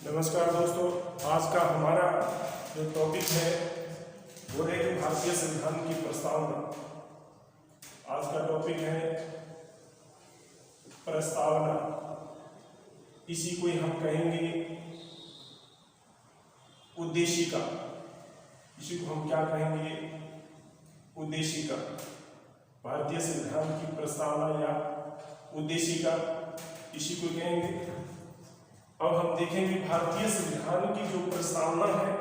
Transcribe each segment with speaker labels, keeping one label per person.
Speaker 1: नमस्कार दोस्तों, आज का हमारा जो टॉपिक है वो है कि भारतीय संविधान की प्रस्तावना। आज का टॉपिक है प्रस्तावना। इसी को ही हम कहेंगे उद्देशिका। इसी को हम क्या कहेंगे? उद्देशिका। भारतीय संविधान की प्रस्तावना या उद्देशिका, इसी को कहेंगे। अब हम देखेंगे भारतीय संविधान की जो प्रस्तावना है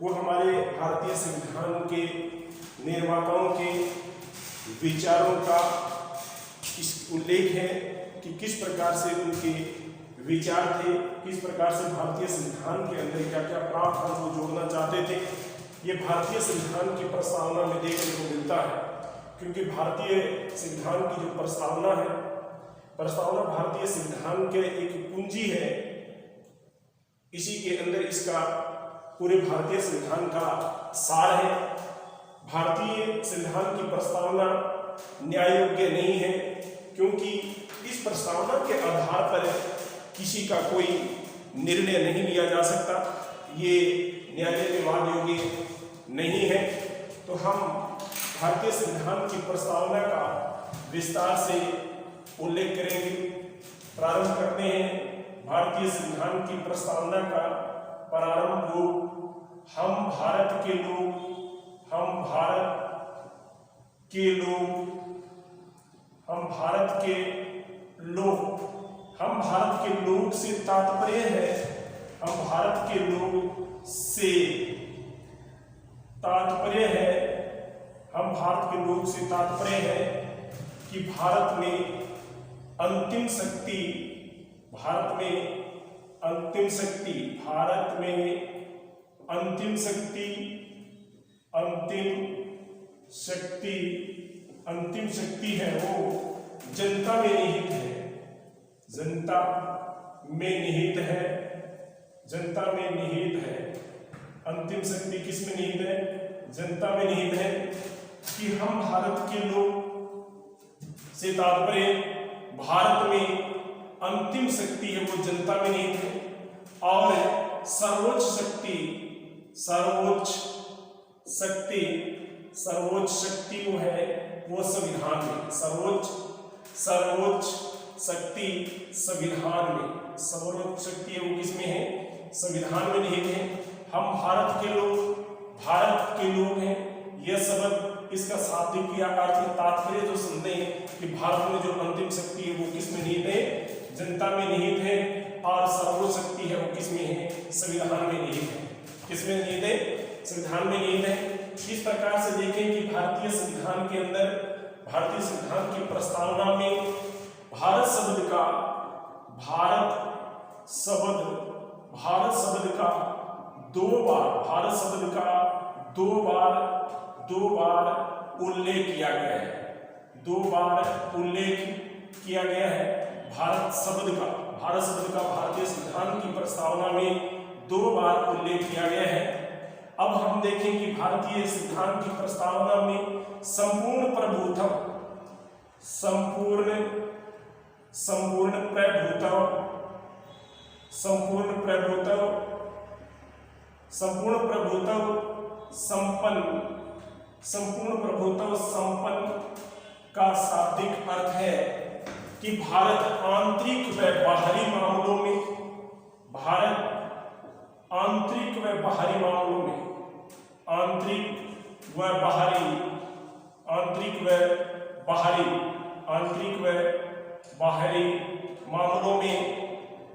Speaker 1: वो हमारे भारतीय संविधान के निर्माताओं के विचारों का उल्लेख है कि किस प्रकार से उनके विचार थे, किस प्रकार से भारतीय संविधान के अंदर क्या क्या प्रावधान वो जोड़ना चाहते थे। ये भारतीय संविधान की प्रस्तावना में देखने को मिलता है, क्योंकि भारतीय संविधान की जो प्रस्तावना है, प्रस्तावना भारतीय संविधान के एक कुंजी है। इसी के अंदर इसका पूरे भारतीय संविधान का सार है। भारतीय संविधान की प्रस्तावना न्याय योग्य नहीं है, क्योंकि इस प्रस्तावना के आधार पर किसी का कोई निर्णय नहीं लिया जा सकता। ये न्यायालय में वाद योग्य नहीं है। तो हम भारतीय संविधान की प्रस्तावना का विस्तार से उल्लेख करेंगे। प्रारंभ करते हैं भारतीय संविधान की प्रस्तावना का प्रारंभ रूप। हम भारत के लोग, हम भारत के लोग, हम भारत के लोग, हम भारत के लोग से तात्पर्य है, हम भारत के लोग से तात्पर्य है, हम भारत के लोग से तात्पर्य है कि भारत में अंतिम शक्ति, भारत में अंतिम शक्ति, भारत में अंतिम शक्ति, अंतिम शक्ति, अंतिम शक्ति है वो जनता में निहित है। जनता में निहित है, जनता में निहित है। अंतिम शक्ति किस में निहित है? जनता में निहित है। कि हम भारत के लोग से तात्पर्य भारत में अंतिम शक्ति है वो जनता में निहित है। और सर्वोच्च शक्ति, सर्वोच्च शक्ति, सर्वोच्च शक्ति वो है वो संविधान में। सर्वोच्च शक्ति संविधान में, सर्वोच्च शक्ति है वो किसमें है? संविधान में निहित है। हम भारत के लोग, भारत के लोग हैं। यह शब्द, इसका शाब्दिक या अर्थ तात्पर्य जो सुनते हैं कि भारत में जो अंतिम शक्ति है वो किसमें निहित है? जनता में निहित है। और सर्वोच्च शक्ति है वो किसमें है? संविधान में निहित है। किसमें निहित है? संविधान में निहित है। इस प्रकार से देखें कि भारतीय संविधान के अंदर, भारतीय संविधान की प्रस्तावना में भारत शब्द का, भारत शब्द का दो बार, भारत शब्द का दो बार उल्लेख किया गया है। दो बार उल्लेख किया गया है भारत शब्द का। भारत शब्द का भारतीय संविधान की प्रस्तावना में दो बार उल्लेख किया गया है। अब हम देखें कि भारतीय संविधान की प्रस्तावना में संपूर्ण प्रभुत्व, संपूर्ण संपन्न का शाब्दिक अर्थ है कि भारत आंतरिक व बाहरी मामलों में, भारत आंतरिक व बाहरी मामलों में, आंतरिक व बाहरी, आंतरिक व बाहरी, आंतरिक व बाहरी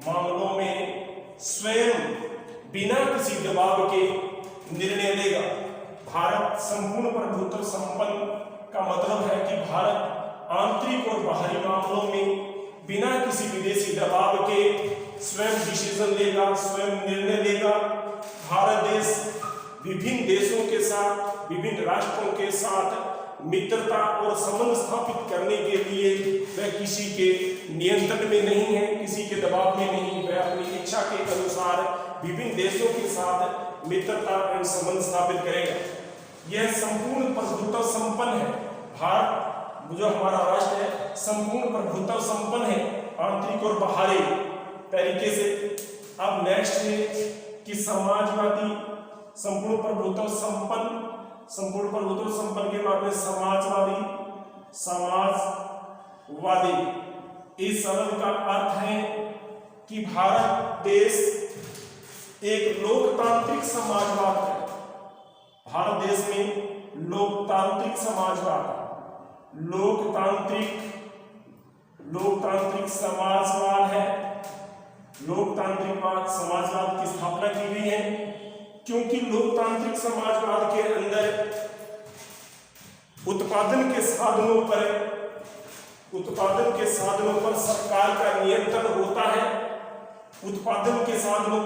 Speaker 1: मामलों में स्वयं बिना किसी दबाव के निर्णय लेगा। भारत संपूर्ण प्रभुत्व संपन्न का मतलब है कि भारत आंतरिक और बाहरी मामलों में बिना किसी विदेशी दबाव के स्वयं डिसीजन लेगा, स्वयं निर्णय लेगा। भारत देश विभिन्न देशों के साथ, विभिन्न राष्ट्रों के साथ मित्रता और संबंध स्थापित करने के लिए वह किसी के नियंत्रण में नहीं है, किसी के दबाव में नहीं। वह अपनी इच्छा के अनुसार विभिन्न देशों के साथ मित्रता और संबंध स्थापित करेगा। यह संपूर्ण प्रभुत्व संपन्न है। भारत जो हमारा राष्ट्र है संपूर्ण प्रभुत्व संपन्न है, आंतरिक और बाहरी तरीके से। अब नेक्स्ट है कि समाजवादी संपूर्ण प्रभुत्व संपन्न के बाद में समाजवादी इस शब्द का अर्थ है कि भारत देश एक लोकतांत्रिक समाजवाद है। भारत देश में लोकतांत्रिक समाजवाद है। लोकतांत्रिक समाजवाद की स्थापना की गई है क्योंकि लोकतांत्रिक समाजवाद के अंदर उत्पादन के साधनों पर सरकार का नियंत्रण होता है। उत्पादन के साधनों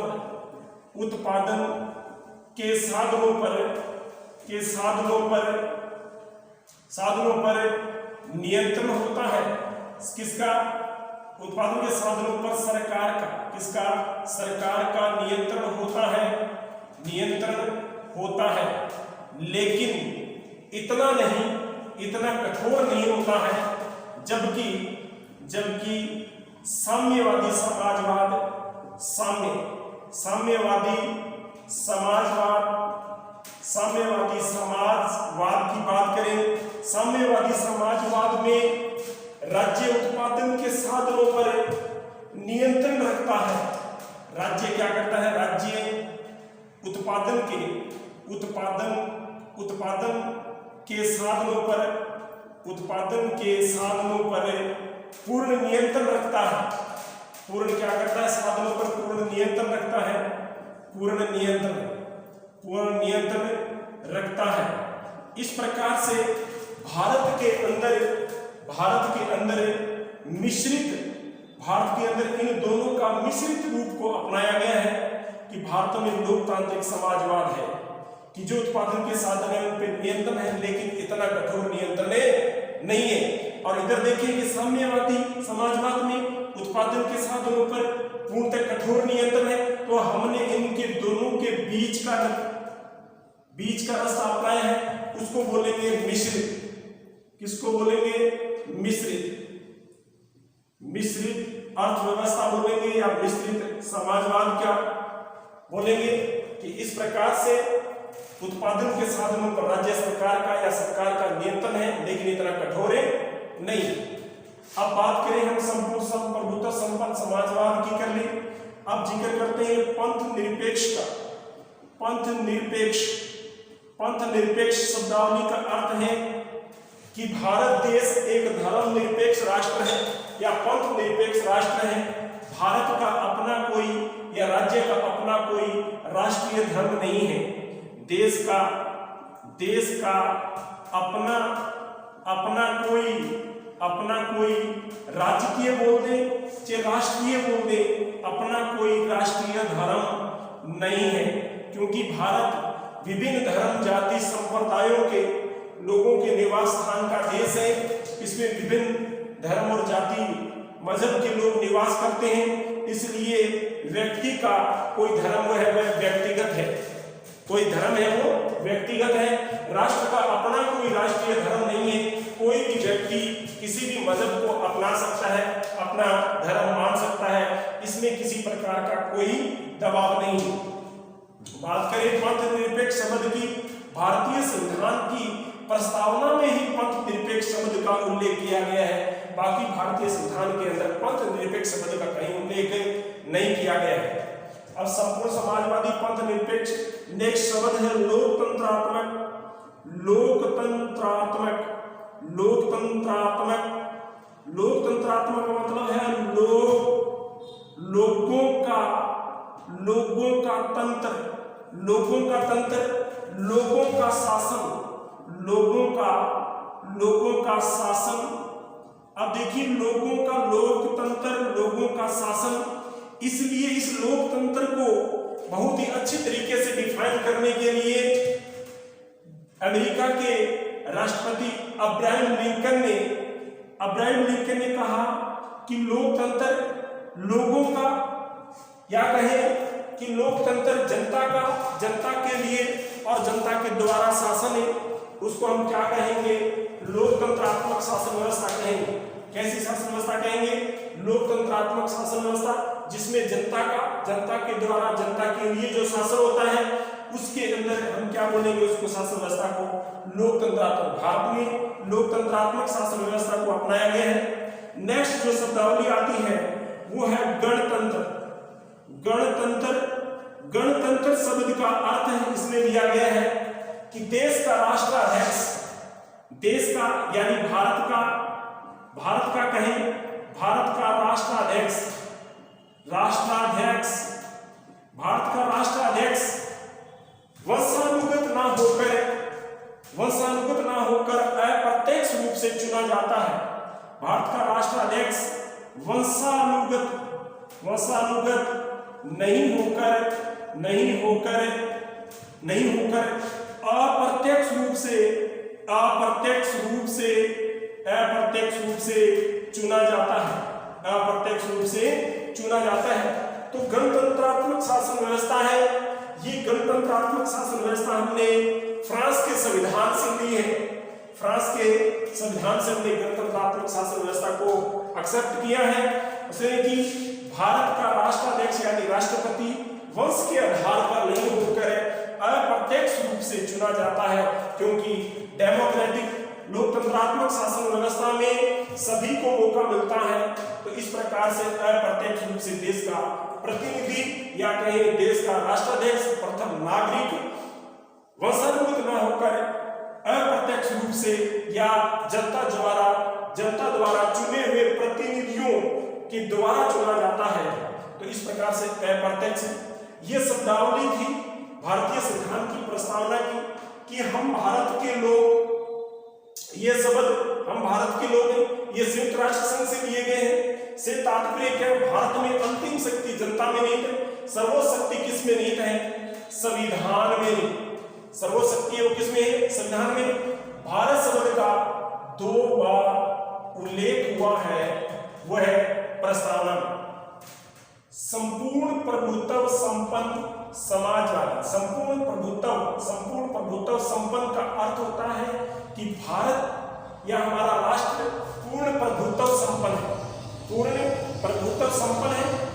Speaker 1: पर नियंत्रण होता है। किसका? उत्पादन के साधनों पर सरकार का नियंत्रण होता है लेकिन इतना कठोर नहीं होता है। जबकि साम्यवादी समाजवाद की बात करें। साम्यवादी समाजवाद में राज्य उत्पादन के साधनों पर नियंत्रण रखता है। राज्य क्या करता है? राज्य उत्पादन के साधनों पर पूर्ण नियंत्रण रखता है। पूर्ण क्या करता है? साधनों पर पूर्ण नियंत्रण रखता है। पूर्ण नियंत्रण रखता है। इस प्रकार से भारत के अंदर इन दोनों का मिश्रित रूप को अपनाया गया है कि भारत में लोकतांत्रिक समाजवाद है कि जो उत्पादन के साधन है उन पर नियंत्रण है लेकिन इतना कठोर नियंत्रण नहीं है। और इधर देखिए कि साम्यवादी समाजवाद में उत्पादन के साधनों पर पूर्णतः कठोर नियंत्रण है। तो हमने इनके दोनों के बीच का रास्ता अपनाया है, उसको बोलेंगे मिश्रित। किसको बोलेंगे? मिश्रित अर्थव्यवस्था बोलेंगे या मिश्रित समाजवाद क्या बोलेंगे कि इस प्रकार से उत्पादन के साधनों पर राज्य सरकार का नियंत्रण है लेकिन इतना कठोर नहीं। अब बात करें हम संपूर्ण संप्रभुत्व संपन्न समाजवाद की कर ली। अब जिक्र करते हैं पंथ निरपेक्ष का। पंथ निरपेक्ष शब्दावली का अर्थ है कि भारत देश एक धर्म निरपेक्ष राष्ट्र है या पंथ निरपेक्ष राष्ट्र है। भारत का अपना कोई या राज्य का अपना कोई राष्ट्रीय धर्म नहीं है। देश का अपना कोई राजकीय बोल दे चाहे राष्ट्रीय बोल दे, अपना कोई राष्ट्रीय धर्म नहीं है क्योंकि भारत विभिन्न धर्म जाति संप्रदायों के लोगों के निवास स्थान का देश है। इसमें विभिन्न धर्म और जाति मजहब के लोग निवास करते हैं, इसलिए व्यक्ति का कोई धर्म है वह व्यक्तिगत है। कोई धर्म है वो व्यक्तिगत है। राष्ट्र का अपना कोई राष्ट्रीय धर्म नहीं है। कोई भी व्यक्ति किसी भी मजहब को अपना सकता है, अपना धर्म मान सकता है, इसमें किसी प्रकार का कोई दबाव नहीं। बात करें पंथ निरपेक्ष शब्द की, भारतीय संविधान की प्रस्तावना में ही पंथ निरपेक्ष शब्द का उल्लेख किया गया है। बाकी भारतीय संविधान के अंदर पंथ निरपेक्ष शब्द का कहीं उल्लेख नहीं किया गया है। अब संपूर्ण समाजवादी पंथ निरपेक्ष। नेक्स्ट शब्द है लोकतंत्रात्मक। लोकतंत्रात्मक का मतलब है लोगों का तंत्र, लोगों का शासन। अब देखिए लोगों का लोकतंत्र, लोगों का शासन, इसलिए इस लोकतंत्र को बहुत ही अच्छे तरीके से डिफाइन करने के लिए अमेरिका के राष्ट्रपति अब्राहम लिंकन ने कहा कि लोकतंत्र लोगों का, या कहें कि लोकतंत्र जनता के लिए और जनता के द्वारा शासन है, उसको हम क्या कहेंगे? लोकतंत्रात्मक शासन व्यवस्था कहेंगे। कैसी शासन व्यवस्था कहेंगे? लोकतंत्रात्मक शासन व्यवस्था, जिसमें जिसमें जनता के द्वारा जनता के लिए जो शासन होता है उसके अंदर हम क्या बोलेंगे, उसको शासन व्यवस्था को लोकतंत्रात्मक। भारत में लोकतंत्रात्मक शासन व्यवस्था को अपनाया गया है। नेक्स्ट जो शब्दावली आती है वो है गणतंत्र। गणतंत्र शब्द का अर्थ है इसमें दिया गया है कि देश का राष्ट्राध्यक्ष, देश का यानी भारत का कहें, भारत का राष्ट्राध्यक्ष वंशानुगत ना होकर अप्रत्यक्ष रूप से चुना जाता है। भारत का राष्ट्राध्यक्ष वंशानुगत नहीं होकर अप्रत्यक्ष रूप से चुना जाता है। तो गणतंत्रात्मक शासन व्यवस्था है। ये गणतंत्रात्मक शासन व्यवस्था हमने फ्रांस के संविधान से ली है। फ्रांस के संविधान से हमने गणतंत्रात्मक शासन व्यवस्था को एक्सेप्ट किया है। उसने कि भारत का राष्ट्राध्यक्ष यानी राष्ट्रपति वंश के आधार पर नहीं होकर अप्रत्यक्ष रूप से चुना जाता है, क्योंकि डेमोक्रेटिक लोकतंत्रात्मक शासन व्यवस्था में सभी को मौका मिलता है। तो इस प्रकार से अप्रत्यक्ष रूप से देश का प्रतिनिधि या कहें देश का राष्ट्राध्यक्ष प्रथम नागरिक वंशानुगत न होकर अप्रत्यक्ष रूप से या जनता द्वारा चुने हुए प्रतिनिधियों के द्वारा चुना जाता है। तो इस प्रकार से अप्रत्यक्ष ये शब्दावली थी भारतीय संविधान की प्रस्तावना की कि हम भारत के लोग, ये शब्द हम भारत के लोग हैं, ये संयुक्त राष्ट्र संघ से लिए गए हैं। से तात्पर्य क्या, भारत में अंतिम शक्ति जनता में निहित है। सर्वशक्ति किस में निहित है? संविधान में। सर्वशक्ति वो किस में है? संविधान में। भारत शब्द का 2 बार उल्लेख हुआ है, वो है प्रस्तावना में। संपूर्ण प्रभुत्व संपन्न समाजवाद। संपूर्ण प्रभुत्व संपन्न का अर्थ होता है कि भारत या हमारा राष्ट्र पूर्ण प्रभुत्व संपन्न है।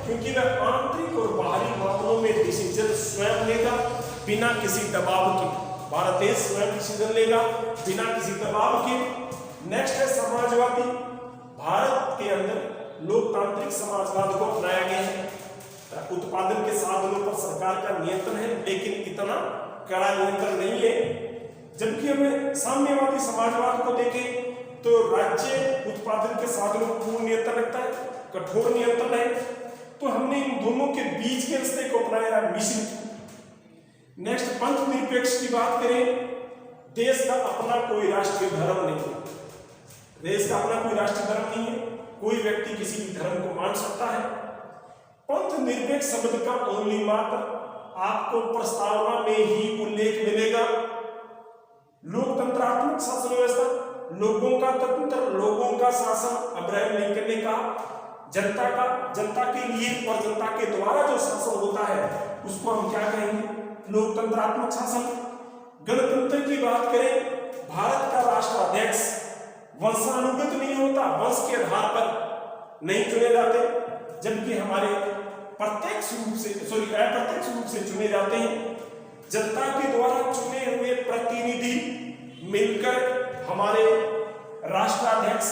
Speaker 1: क्योंकि वह आंतरिक और बाहरी मामलों में डिसीजन स्वयं लेगा बिना किसी दबाव के। भारत देश स्वयं डिसीजन लेगा बिना किसी दबाव के। नेक्स्ट है समाजवादी। भारत के अंदर लोकतांत्रिक समाजवाद को अपनाया गया है। उत्पादन के साधनों पर सरकार का नियंत्रण है, लेकिन इतना कड़ा नियंत्रण नहीं है। जबकि हमें साम्यवादी समाजवाद को देखें तो राज्य उत्पादन के साधनों पर पूर्ण नियंत्रण रखता है, कठोर नियंत्रण है। तो हमने इन दोनों के बीच के रिश्ते को अपनाया, मिश्रित। नेक्स्ट पंथ निरपेक्ष की बात करें, देश का अपना कोई राष्ट्रीय धर्म नहीं है। देश का अपना कोई राष्ट्रीय धर्म नहीं है, कोई व्यक्ति किसी भी धर्म को मान सकता है। पंथ निरपेक्ष शब्द का ओनली मात्र आपको प्रस्तावना में ही उल्लेख मिलेगा। लोकतंत्रात्मक शासन व्यवस्था, लोगों का तंत्र, लोगों का शासन, अब्राहम लिंकन ने कहा जनता के लिए और जनता के द्वारा जो शासन होता है उसको हम क्या कहेंगे? लोकतंत्रात्मक शासन। गणतंत्र की बात करें, भारत का राष्ट्राध्यक्ष वंशानुगत नहीं होता, वंश के आधार पर नहीं चुने जाते, जबकि हमारे अप्रत्यक्ष रूप से चुने जाते हैं। जनता के द्वारा चुने हुए प्रतिनिधि मिलकर हमारे राष्ट्राध्यक्ष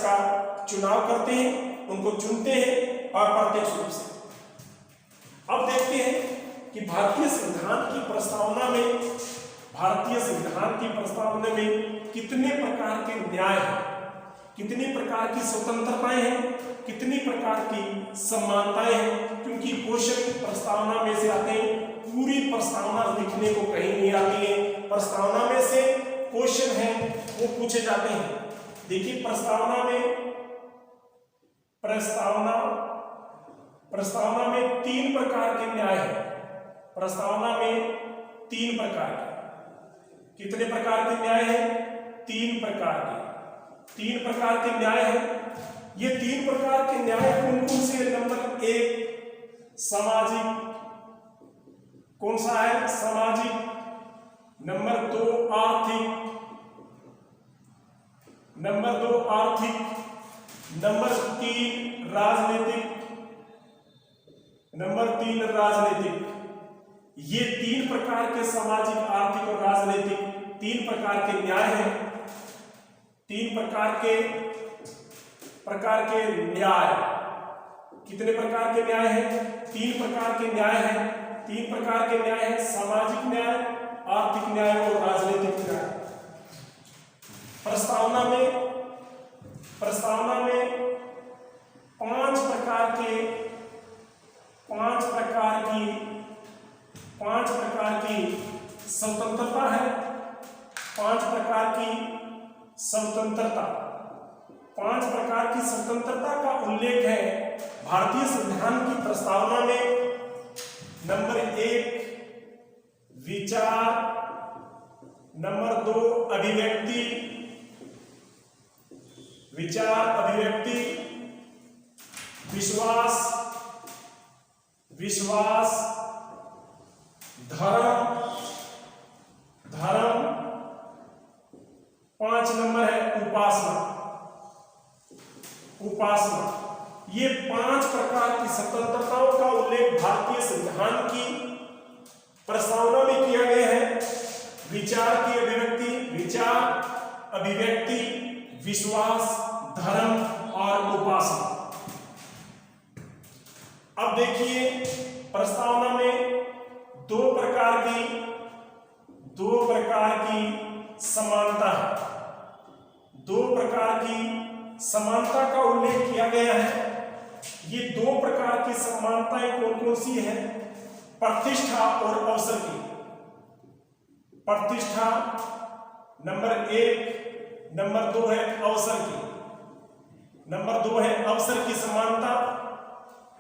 Speaker 1: का चुनाव करते हैं, उनको चुनते हैं अप्रत्यक्ष रूप से। अब देखते हैं कि भारतीय संविधान की प्रस्तावना में कितने प्रकार के न्याय हैं, कितनी प्रकार की स्वतंत्रताएं हैं, कितनी प्रकार की समानताएं हैं। क्योंकि क्वेश्चन प्रस्तावना में से आते हैं, पूरी प्रस्तावना लिखने को कहीं नहीं आती है। प्रस्तावना में से क्वेश्चन हैं वो पूछे जाते हैं। देखिए प्रस्तावना में 3 प्रकार के न्याय हैं। प्रस्तावना में 3 प्रकार के, कितने प्रकार के न्याय हैं? 3 प्रकार के न्याय हैं। ये 3 प्रकार के न्याय कौन-कौन से? नंबर 1 सामाजिक, कौन सा है? सामाजिक। नंबर 2 आर्थिक। नंबर 3 राजनीतिक। नंबर 3 राजनीतिक। ये 3 प्रकार के सामाजिक, आर्थिक और राजनीतिक 3 प्रकार के न्याय हैं। 3 प्रकार के न्याय। कितने प्रकार के न्याय हैं? 3 प्रकार के न्याय हैं। 3 प्रकार के न्याय हैं: सामाजिक न्याय, आर्थिक न्याय और राजनीतिक न्याय। प्रस्तावना में 5 प्रकार की स्वतंत्रता है। 5 प्रकार की स्वतंत्रता 5 प्रकार की स्वतंत्रता का उल्लेख है भारतीय संविधान की प्रस्तावना में। नंबर 1 विचार, नंबर 2 अभिव्यक्ति, विश्वास, धर्म, 5 नंबर है उपासना। ये 5 प्रकार की स्वतंत्रताओं का उल्लेख भारतीय संविधान की प्रस्तावना में किया गया है। विचार की अभिव्यक्ति, विश्वास, धर्म और उपासना। अब देखिए, प्रस्तावना में 2 प्रकार की समानता है। 2 प्रकार की समानता का उल्लेख किया गया है। ये 2 प्रकार की समानताएं कौन कौन सी हैं? प्रतिष्ठा और अवसर की। प्रतिष्ठा नंबर 1, नंबर 2 है अवसर की। नंबर 2 है अवसर की समानता।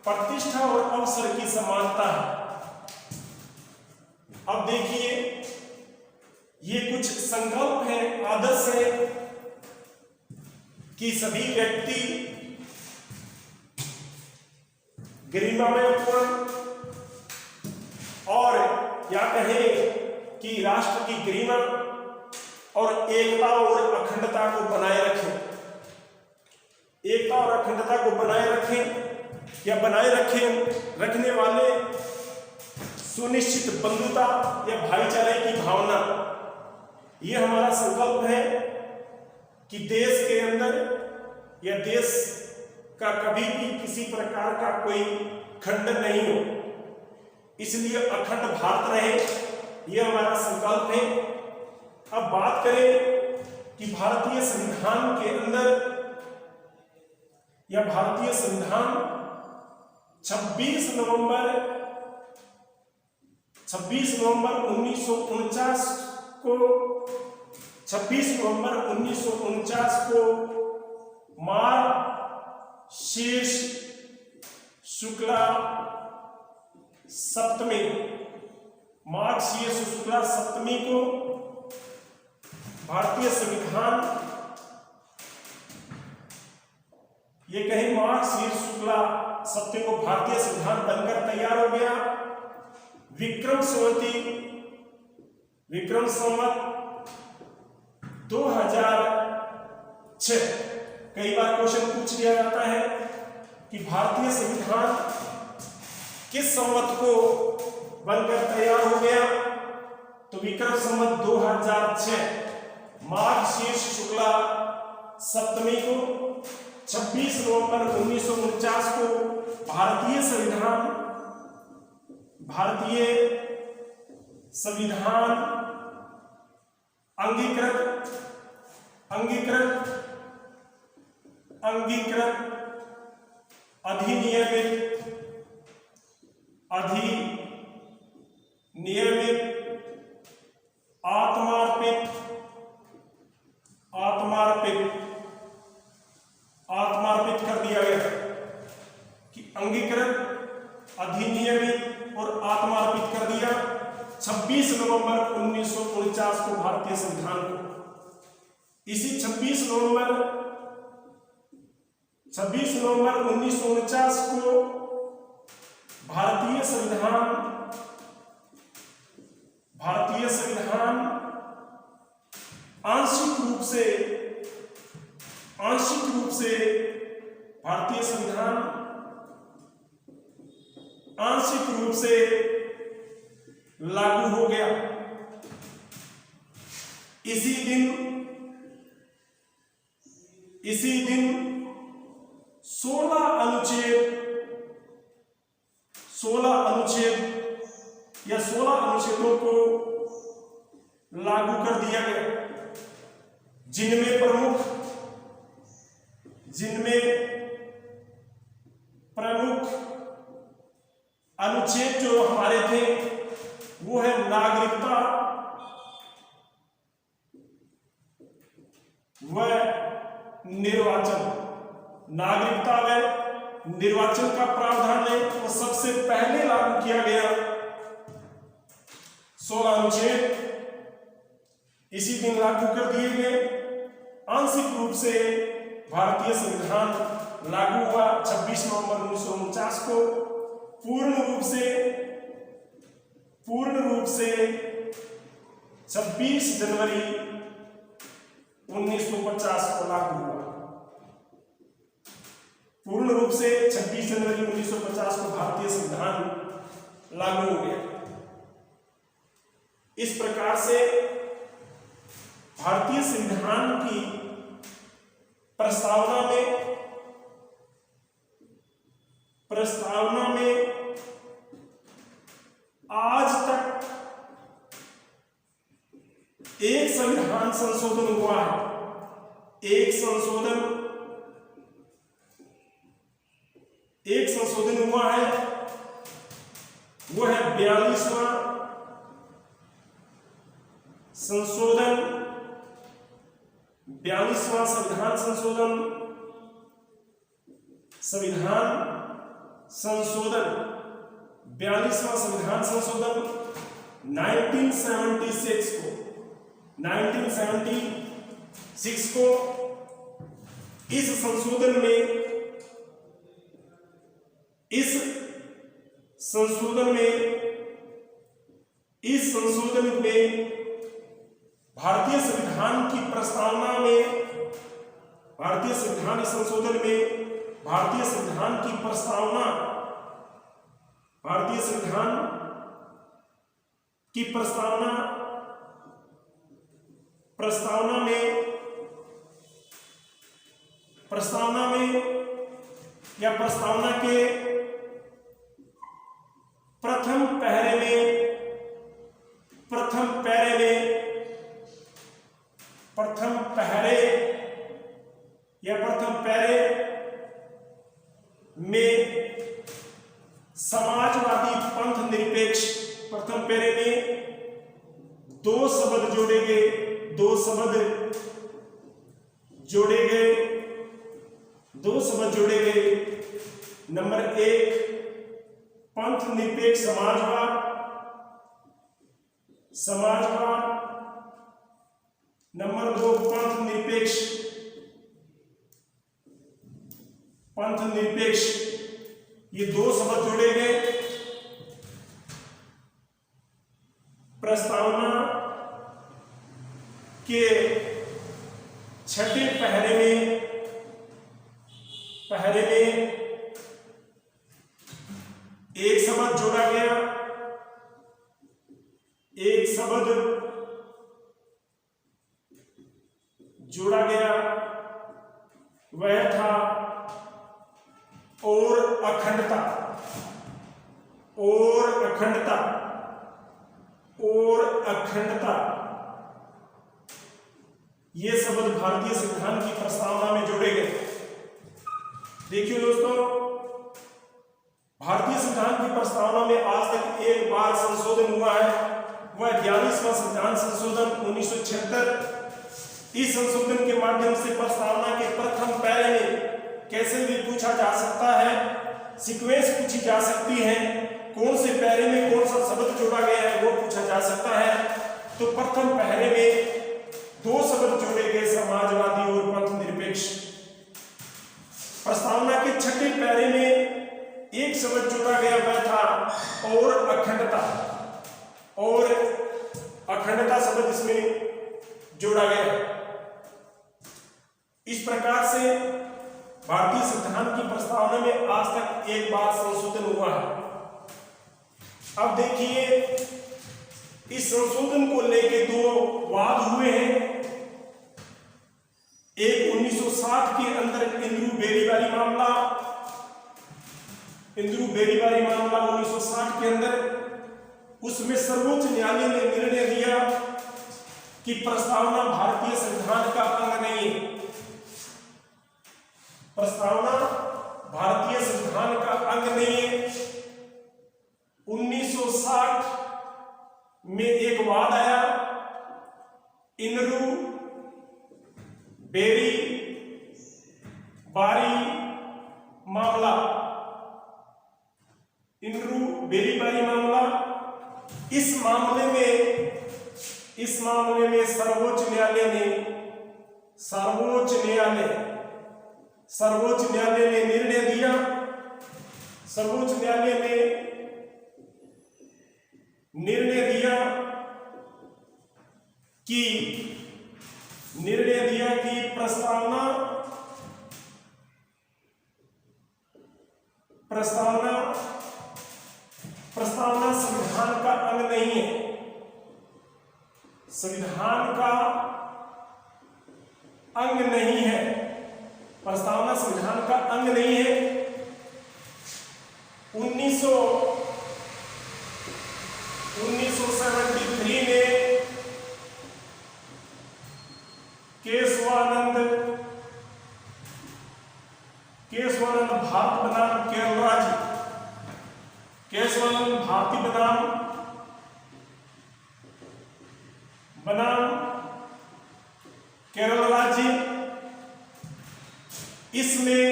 Speaker 1: प्रतिष्ठा और अवसर की समानता है। अब देखिए, ये कुछ संकल्प हैं, आदर्श है कि सभी व्यक्ति गरिमामयपूर्ण और क्या कहें कि राष्ट्र की गरिमा और एकता और अखंडता को बनाए रखें। एकता और अखंडता को बनाए रखें या बनाए रखने वाले सुनिश्चित बंधुता या भाईचारे की भावना। यह हमारा संकल्प है कि देश के अंदर या देश का कभी भी किसी प्रकार का कोई खंडन नहीं हो, इसलिए अखंड भारत रहे, यह हमारा संकल्प है। अब बात करें कि भारतीय संविधान के अंदर या भारतीय संविधान 26 नवंबर 1949 को मार्गशीर्ष शुक्ला सप्तमी को भारतीय संविधान, ये कहीं मार्गशीर्ष शुक्ला सप्तमी को भारतीय संविधान बनकर तैयार हो गया। विक्रम संवत 2006। कई बार क्वेश्चन पूछ लिया जाता है कि भारतीय संविधान किस संवत को बनकर तैयार हो गया, तो विक्रम संवत 2006 मार्गशीर्ष शुक्ला सप्तमी को 26 नवंबर 1949 को भारतीय संविधान अंगीकृत अधिनियमित आत्मार्पित कर दिया गया कि अंगीकृत, अधिनियमित और आत्मार्पित कर दिया 26 नवंबर 1949 को भारतीय संविधान को। इसी 26 नवंबर 1949 को भारतीय संविधान आंशिक रूप से भारतीय संविधान आंशिक रूप से लागू हो गया। इसी दिन 16 अनुच्छेदों को लागू कर दिया गया, जिनमें प्रमुख अनुच्छेद जो हमारे थे वो है नागरिकता व निर्वाचन। नागरिकता व निर्वाचन का प्रावधान है वो सबसे पहले लागू किया गया। 16 अनुच्छेद इसी दिन लागू कर दिए गए। आंशिक रूप से भारतीय संविधान लागू हुआ 26 नवंबर 1949 को। पूर्ण रूप से 26 जनवरी 1950 को लागू हुआ। पूर्ण रूप से 26 जनवरी 1950 को भारतीय संविधान लागू हो गया। इस प्रकार से भारतीय संविधान की प्रस्तावना में आज तक एक संविधान संशोधन हुआ है। एक संशोधन हुआ है, वो है 42वां संविधान संशोधन 42वां संविधान संशोधन 1976 को। इस संशोधन में भारतीय संविधान की प्रस्तावना में भारतीय संविधान की प्रस्तावना के प्रथम पैरे में समाजवादी पंथ निरपेक्ष, प्रथम पैरे में दो शब्द जोड़े गए। नंबर 1 पंथ निरपेक्ष समाजवाद, नंबर 2 पंथ निरपेक्ष, ये दो शब्द जोड़े गए। प्रस्तावना के छठे पहरे में एक शब्द जोड़ा गया, वह था और अखंडता। ये शब्द भारतीय संविधान की प्रस्तावना में जोड़े गए। देखिए दोस्तों, भारतीय संविधान की प्रस्तावना में आज तक एक बार संशोधन हुआ है, वह 42वां संविधान संशोधन 1976। इस संशोधन के माध्यम से प्रस्तावना के प्रथम पैरे में कैसे भी पूछा जा सकता है, सीक्वेंस पूछी जा सकती है, कौन से पैरे में कौन सा शब्द जोड़ा गया है वो पूछा जा सकता है। तो प्रथम पैरे में दो शब्द जोड़े गए, समाजवादी और पंथ निरपेक्ष। प्रस्तावना के छठे पैरे में एक शब्द जोड़ा गया, वह था और अखंडता शब्द इसमें जोड़ा गया। इस प्रकार से भारतीय संविधान की प्रस्तावना में आज तक एक बार संशोधन हुआ है। अब देखिए, इस संशोधन को लेके दो वाद हुए हैं। एक 1960 के अंदर इंद्रू बेरीवारी मामला 1960 के अंदर, उसमें सर्वोच्च न्यायालय ने निर्णय दिया कि प्रस्तावना भारतीय संविधान का अंग नहीं है। प्रस्तावना भारतीय संविधान का अंग नहीं है। 1960 में एक वाद आया, इंद्रू बेरी बारी मामला, इंद्रू बेरी बारी मामला। इस मामले में सर्वोच्च न्यायालय ने निर्णय दिया। सर्वोच्च न्यायालय ने निर्णय दिया कि प्रस्तावना संविधान का अंग नहीं है। संविधान का अंग नहीं है। प्रस्तावना संविधान का अंग नहीं है। 1973 में केशवानंद भारत बनाम केरल राज्य, केशवानंद भारती बनाम केरल राज्य, इसमें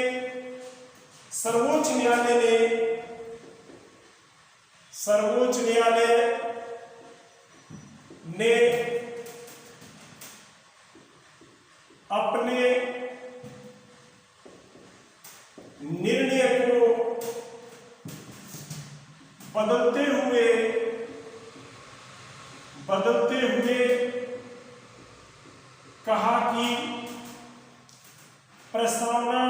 Speaker 1: सर्वोच्च न्यायालय ने अपने निर्णय को बदलते हुए कहा कि प्रस्तावना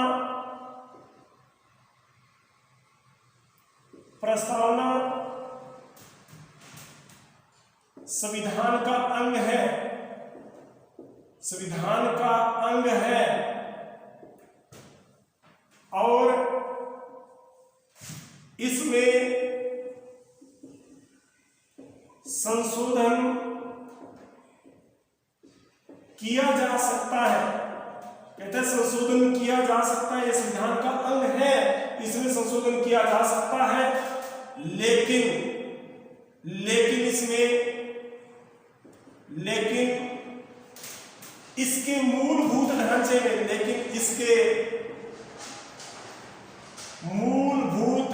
Speaker 1: संविधान का अंग है। संविधान का अंग है और इसमें संशोधन किया जा सकता है। कहते हैं संशोधन किया जा सकता है, यह संविधान का अंग है, इसमें संशोधन किया जा सकता है, लेकिन इसके मूलभूत ढांचे में, मूलभूत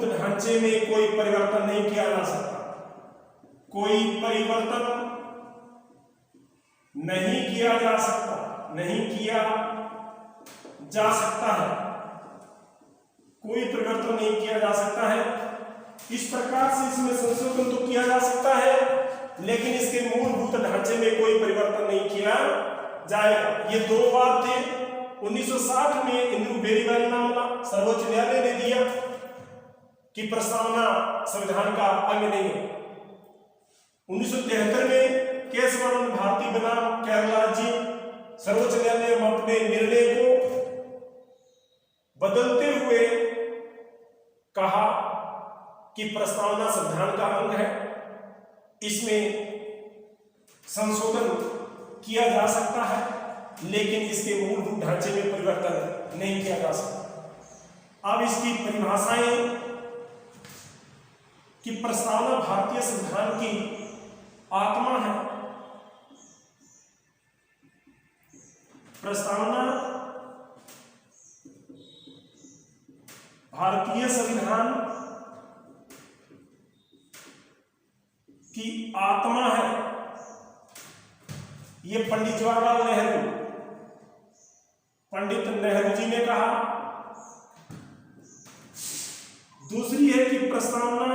Speaker 1: ढांचे में कोई परिवर्तन नहीं किया जा सकता। कोई परिवर्तन नहीं किया जा सकता है। कोई परिवर्तन नहीं किया जा सकता है। इस प्रकार से इसमें संशोधन तो किया जा सकता है, लेकिन इसके मूलभूत ढांचे में कोई परिवर्तन नहीं किया जाएगा। ये दो वाद थे। 1960 में इंद्रू बेरीवारी मामला सर्वोच्च न्यायालय ने दिया कि प्रस्तावना संविधान का अंग नहीं है। 1973 में केशवानंद भारती बनाम केरल राज्य, सर्वोच्च न्यायालय ने अपने निर्णय को बदलते हुए कहा कि प्रस्तावना संविधान का अंग है, इसमें संशोधन किया जा सकता है, लेकिन इसके मूलभूत ढांचे में परिवर्तन नहीं किया जा सकता। अब इसकी परिभाषाएं कि प्रस्तावना भारतीय संविधान की आत्मा है। प्रस्तावना भारतीय संविधान की आत्मा है। ये पंडित जवाहरलाल नेहरू जी ने कहा। दूसरी है कि प्रस्तावना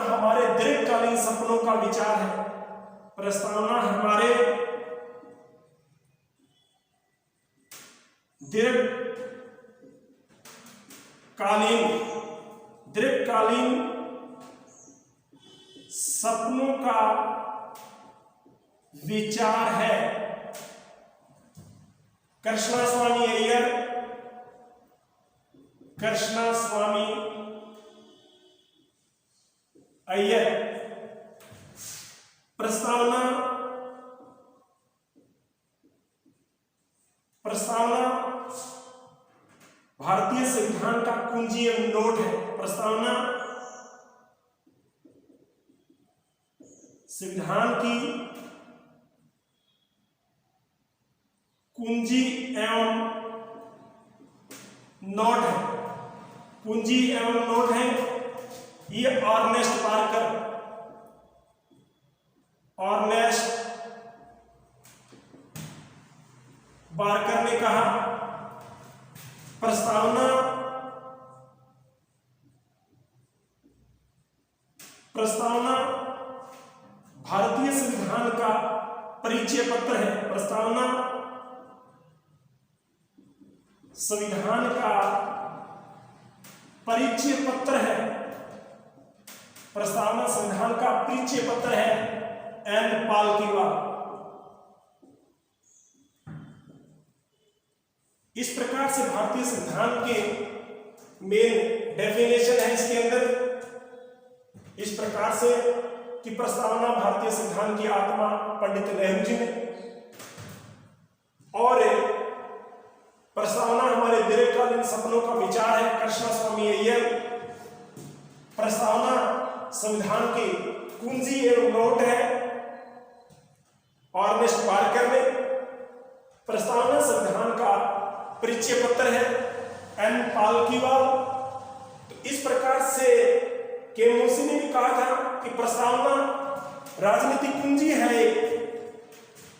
Speaker 1: हमारे दीर्घकालीन सपनों का विचार है। प्रस्तावना हमारे दीर्घकालीन सपनों का विचार है। कृष्णास्वामी अय्यर प्रस्तावना भारतीय संविधान का कुंजी एवं नोट है। प्रस्तावना संविधान की कुंजी एवं नोट है। कुंजी एवं नोट है। ये अर्नेस्ट बार्कर ने कहा प्रस्तावना भारतीय संविधान का परिचय पत्र है। प्रस्तावना संविधान का परिचय पत्र है। प्रस्तावना संविधान का परिचय पत्र है। एन पालकीवाल। इस प्रकार से भारतीय संविधान के मेन डेफिनेशन है इसके अंदर इस प्रकार से कि प्रस्तावना भारतीय संविधान की आत्मा पंडित नेहरू जी ने, और प्रस्तावना हमारे दीर्घकालीन सपनों का विचार है कृष्णास्वामी अय्यर। प्रस्तावना संविधान की कुंजी एवं नोट है अर्नेस्ट बार्कर ने। प्रस्तावना संविधान का परिचय पत्र है एन पालकीवाल। तो इस प्रकार से केमोसी ने भी कहा था कि प्रस्तावना राजनीतिक कुंजी है।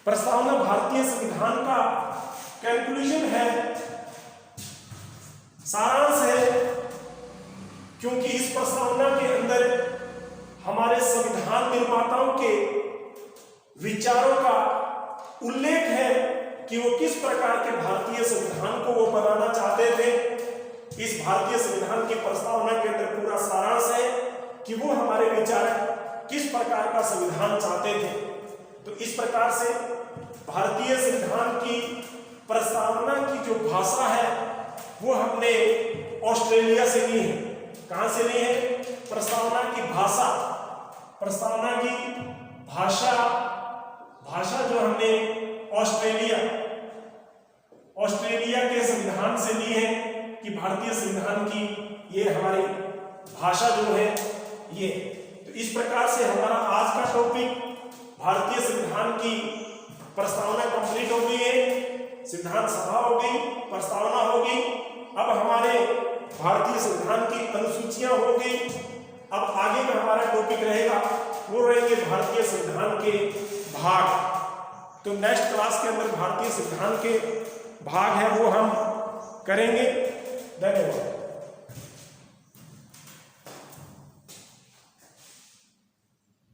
Speaker 1: प्रस्तावना भारतीय संविधान का कंक्लूजन है, सारांश है, क्योंकि इस प्रस्तावना के अंदर हमारे संविधान निर्माताओं के विचारों का उल्लेख है कि वो किस प्रकार के भारतीय संविधान को वो बनाना चाहते थे। इस भारतीय संविधान की प्रस्तावना के अंदर पूरा सारांश है कि वो हमारे विचारक किस प्रकार का संविधान चाहते थे। तो इस प्रकार से भारतीय संविधान की प्रस्तावना की जो भाषा है वो हमने ऑस्ट्रेलिया से ली है। कहां से ली है? प्रस्तावना की भाषा जो हमने ऑस्ट्रेलिया के संविधान से ली है कि भारतीय संविधान की ये हमारी भाषा जो है ये। तो इस प्रकार से हमारा आज का टॉपिक भारतीय संविधान की प्रस्तावना कंप्लीट हो गई है। सिद्धांत सभा हो गई, प्रस्तावना हो गई। अब हमारे भारतीय संविधान की अनुसूचियां हो गई। अब आगे का हमारा टॉपिक रहेगा वो रहेंगे भारतीय संविधान के भाग। तो नेक्स्ट क्लास के अंदर भारतीय संविधान के भाग है वो हम करेंगे। धन्यवाद।